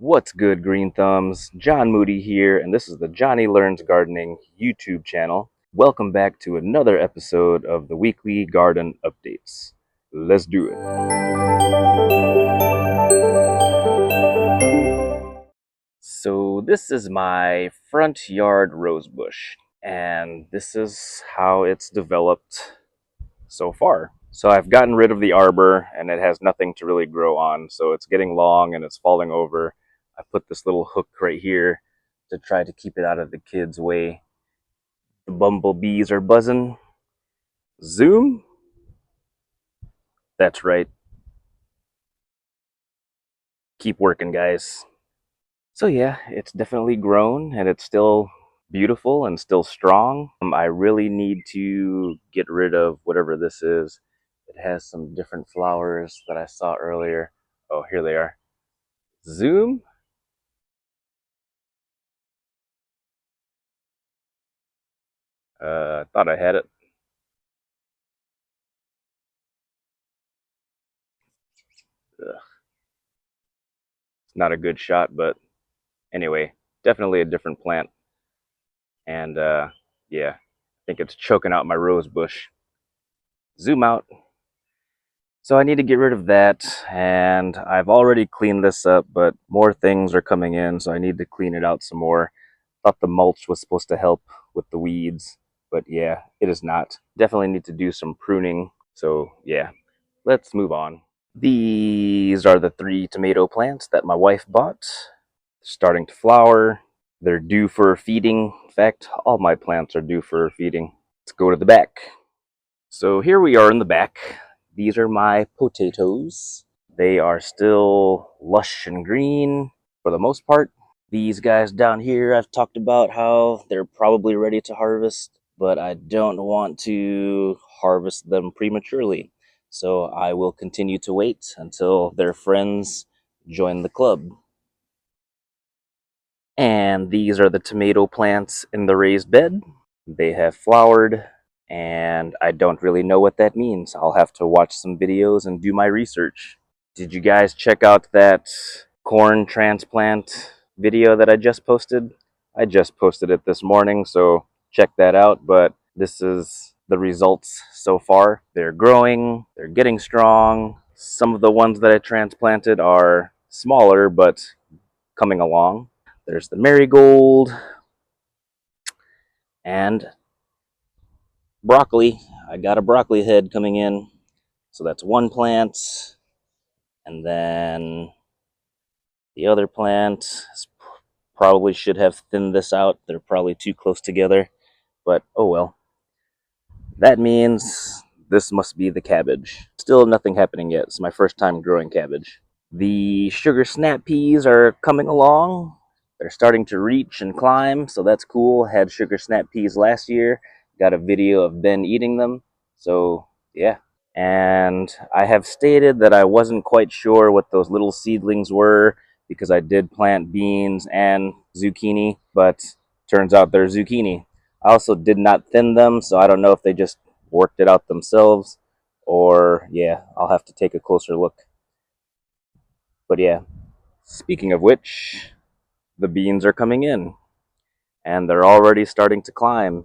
What's good, Green Thumbs? John Moody here, and this is the Johnny Learns Gardening YouTube channel. Welcome back to another episode of the weekly garden updates. Let's do it. So this is my front yard rose bush, and this is how it's developed so far. So I've gotten rid of the arbor and it has nothing to really grow on. So it's getting long and it's falling over. I put this little hook right here to try to keep it out of the kids' way. The bumblebees are buzzing. Zoom? That's right. Keep working, guys. So yeah, it's definitely grown and it's still beautiful and still strong. I really need to get rid of whatever this is. It has some different flowers that I saw earlier. Oh, here they are. Zoom? I thought I had it. Ugh, it's not a good shot, but anyway, definitely a different plant. And yeah, I think it's choking out my rose bush. Zoom out. So I need to get rid of that, and I've already cleaned this up, but more things are coming in, so I need to clean it out some more. Thought the mulch was supposed to help with the weeds, but yeah, it is not. Definitely need to do some pruning. So yeah, let's move on. These are the 3 tomato plants that my wife bought. Starting to flower. They're due for feeding. In fact, all my plants are due for feeding. Let's go to the back. So here we are in the back. These are my potatoes. They are still lush and green for the most part. These guys down here, I've talked about how they're probably ready to harvest, but I don't want to harvest them prematurely. So I will continue to wait until their friends join the club. And these are the tomato plants in the raised bed. They have flowered, and I don't really know what that means. I'll have to watch some videos and do my research. Did you guys check out that corn transplant video that I just posted? I just posted it this morning, so check that out. But this is the results so far. They're growing, they're getting strong. Some of the ones that I transplanted are smaller, but coming along. There's the marigold and broccoli. I got a broccoli head coming in. So that's one plant. And then the other plant probably should have thinned this out. They're probably too close together. But oh well. That means this must be the cabbage. Still nothing happening yet. It's my first time growing cabbage. The sugar snap peas are coming along. They're starting to reach and climb, so that's cool. Had sugar snap peas last year. Got a video of Ben eating them. So, yeah. And I have stated that I wasn't quite sure what those little seedlings were because I did plant beans and zucchini, but turns out they're zucchini. I also did not thin them, so I don't know if they just worked it out themselves or, yeah, I'll have to take a closer look. But yeah, speaking of which, the beans are coming in and they're already starting to climb.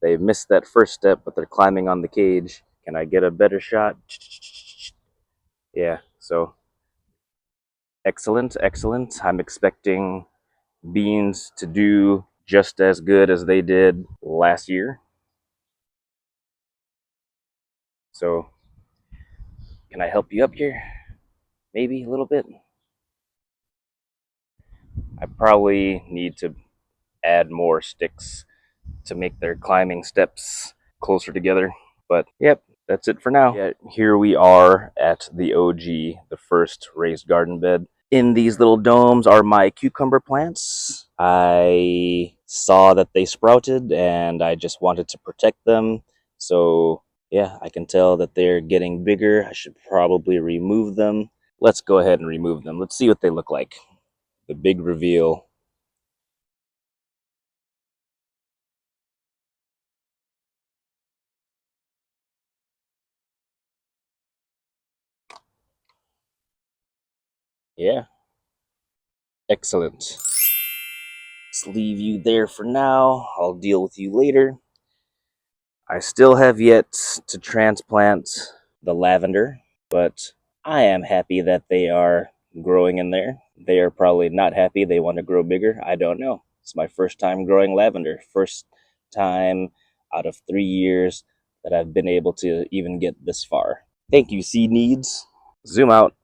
They've missed that first step, but they're climbing on the cage. Can I get a better shot? Yeah, so excellent, excellent. I'm expecting beans to do just as good as they did last year. So, can I help you up here? Maybe a little bit. I probably need to add more sticks to make their climbing steps closer together. But yep, that's it for now. Yeah, here we are at the OG, the first raised garden bed. In these little domes are my cucumber plants. I saw that they sprouted and I just wanted to protect them. So yeah, I can tell that they're getting bigger. I should probably remove them. Let's go ahead and remove them. Let's see what they look like. The big reveal. Yeah, Excellent. Let's leave you there for now. I'll deal with you later. I still have yet to transplant the lavender, but I am happy that they are growing in there. They are probably not happy. They want to grow bigger. I don't know. It's my first time growing lavender. First time out of 3 years that I've been able to even get this far. Thank you, seed needs. Zoom out.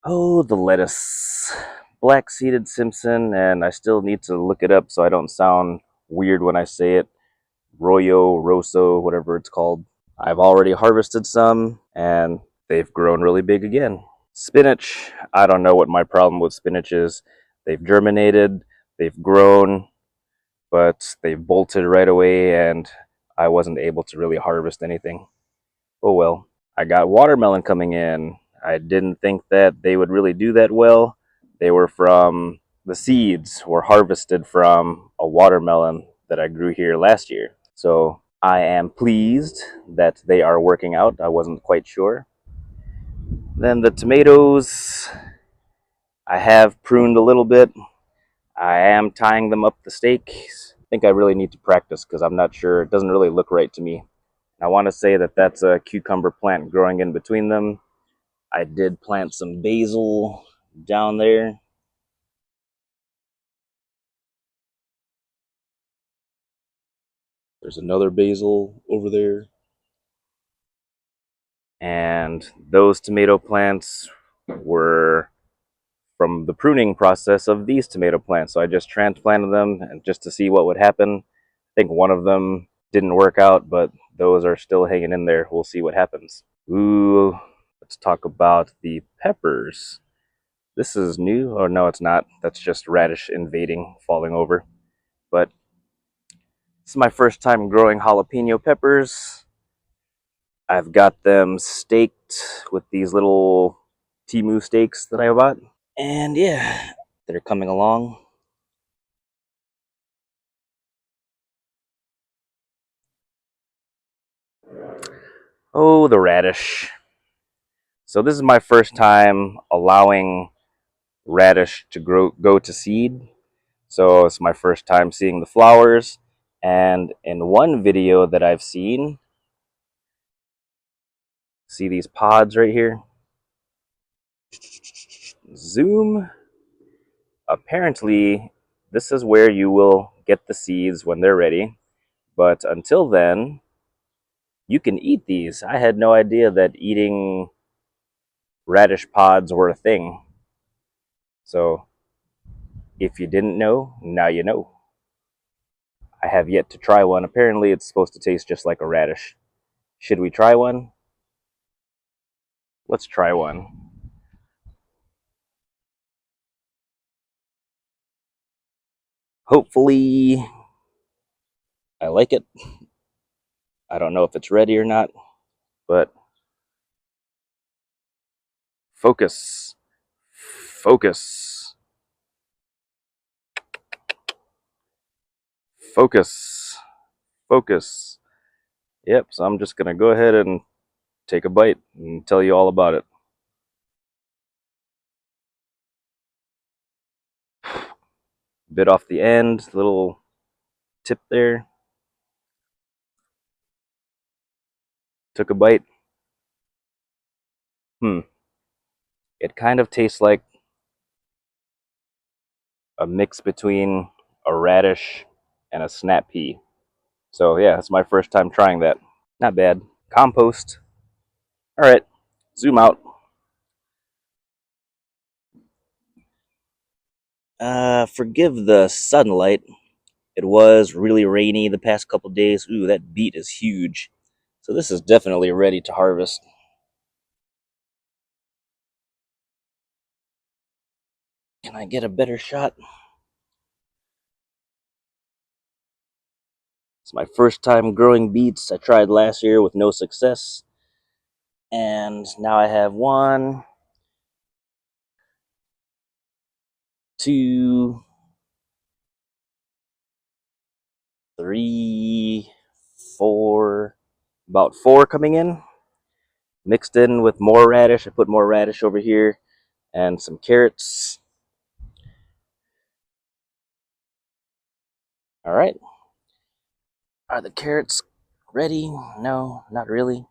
Oh, the lettuce. Black-seeded Simpson, and I still need to look it up so I don't sound weird when I say it. Royo, Rosso, whatever it's called. I've already harvested some, and they've grown really big again. Spinach, I don't know what my problem with spinach is. They've germinated, they've grown, but they've bolted right away, and I wasn't able to really harvest anything. Oh well. I got watermelon coming in. I didn't think that they would really do that well. They were from the seeds were harvested from a watermelon that I grew here last year. So I am pleased that they are working out. I wasn't quite sure. Then the tomatoes, I have pruned a little bit. I am tying them up the stakes. I think I really need to practice because I'm not sure. It doesn't really look right to me. I want to say that that's a cucumber plant growing in between them. I did plant some basil down there. There's another basil over there. And those tomato plants were from the pruning process of these tomato plants. So I just transplanted them and just to see what would happen. I think one of them didn't work out, but those are still hanging in there. We'll see what happens. Ooh, let's talk about the peppers. This is new. Oh, no, it's not. That's just radish invading, falling over. But this is my first time growing jalapeno peppers. I've got them staked with these little Timu stakes that I bought. And yeah, they're coming along. Oh, the radish. So this is my first time allowing radish to go to seed. So it's my first time seeing the flowers. And in one video that I've seen, see these pods right here? Zoom. Apparently, this is where you will get the seeds when they're ready. But until then, you can eat these. I had no idea that eating radish pods were a thing. So if you didn't know, now you know. I have yet to try one. Apparently, it's supposed to taste just like a radish. Should we try one? Let's try one. Hopefully, I like it. I don't know if it's ready or not, but focus. Focus. Focus. Focus. Yep, so I'm just going to go ahead and take a bite and tell you all about it. Bit off the end, little tip there. Took a bite. It kind of tastes like a mix between a radish and a snap pea. So yeah, it's my first time trying that. Not bad. Compost. All right, zoom out. Forgive the sunlight. It was really rainy the past couple days. Ooh, that beet is huge. So this is definitely ready to harvest. Can I get a better shot? It's my first time growing beets. I tried last year with no success. And now I have 1, 2, 3, 4, about 4 coming in. Mixed in with more radish. I put more radish over here and some carrots. All right. Are the carrots ready? No, not really.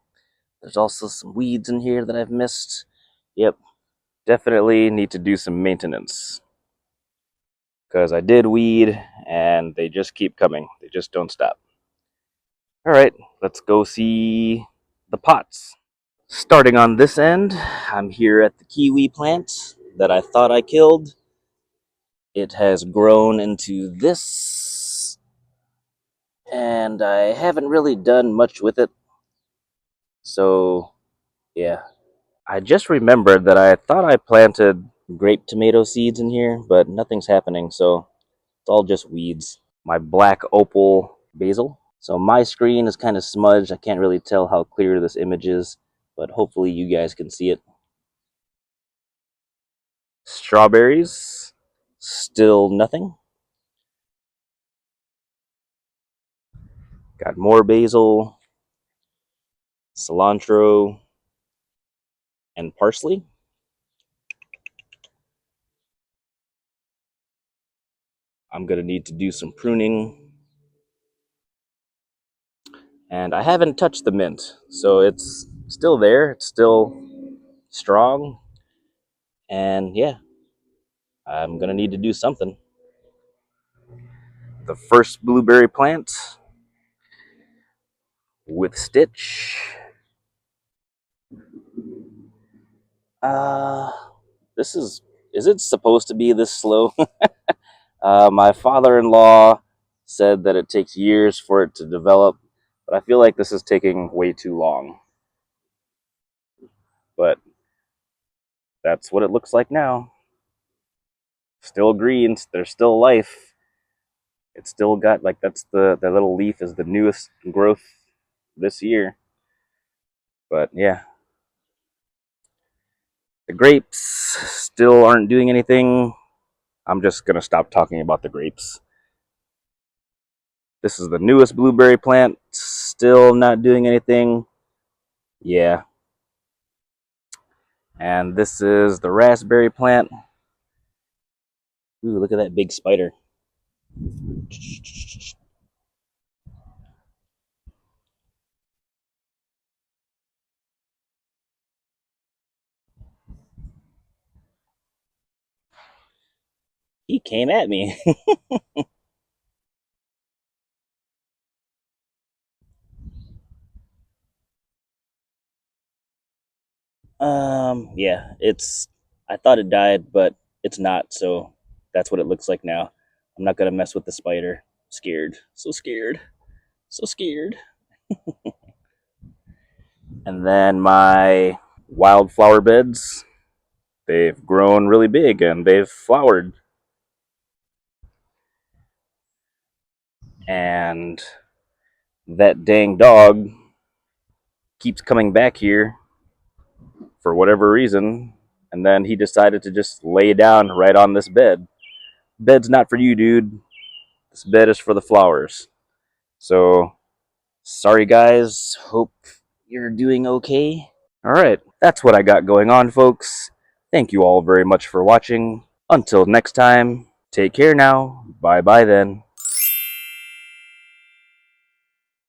There's also some weeds in here that I've missed. Yep, definitely need to do some maintenance because I did weed and they just keep coming. They just don't stop. All right, let's go see the pots. Starting on this end, I'm here at the kiwi plant that I thought I killed. It has grown into this, and I haven't really done much with it. So, yeah. I just remembered that I thought I planted grape tomato seeds in here, but nothing's happening, so it's all just weeds. My black opal basil. So my screen is kind of smudged. I can't really tell how clear this image is, but hopefully you guys can see it. Strawberries. Still nothing. Got more basil, cilantro, and parsley. I'm going to need to do some pruning. And I haven't touched the mint, so it's still there. It's still strong. And yeah, I'm going to need to do something. The first blueberry plant with Stitch. Uh, this is it supposed to be this slow? My father-in-law said that it takes years for it to develop, but I feel like this is taking way too long. But that's what it looks like now. Still green, there's still life. It's still got, like, that's the little leaf is the newest growth this year. But yeah, the grapes still aren't doing anything. I'm just gonna stop talking about the grapes. This is the newest blueberry plant, still not doing anything. Yeah. And this is the raspberry plant. Ooh, look at that big spider. He came at me. Yeah, I thought it died, but it's not, so that's what it looks like now. I'm not gonna mess with the spider. Scared. So scared. So scared. And then my wildflower beds, they've grown really big and they've flowered. And that dang dog keeps coming back here for whatever reason, and then he decided to just lay down right on this bed. Bed's not for you, dude. This bed is for the flowers. So, sorry guys. Hope you're doing okay. All right, that's what I got going on, folks. Thank you all very much for watching. Until next time, take care now. Bye bye then.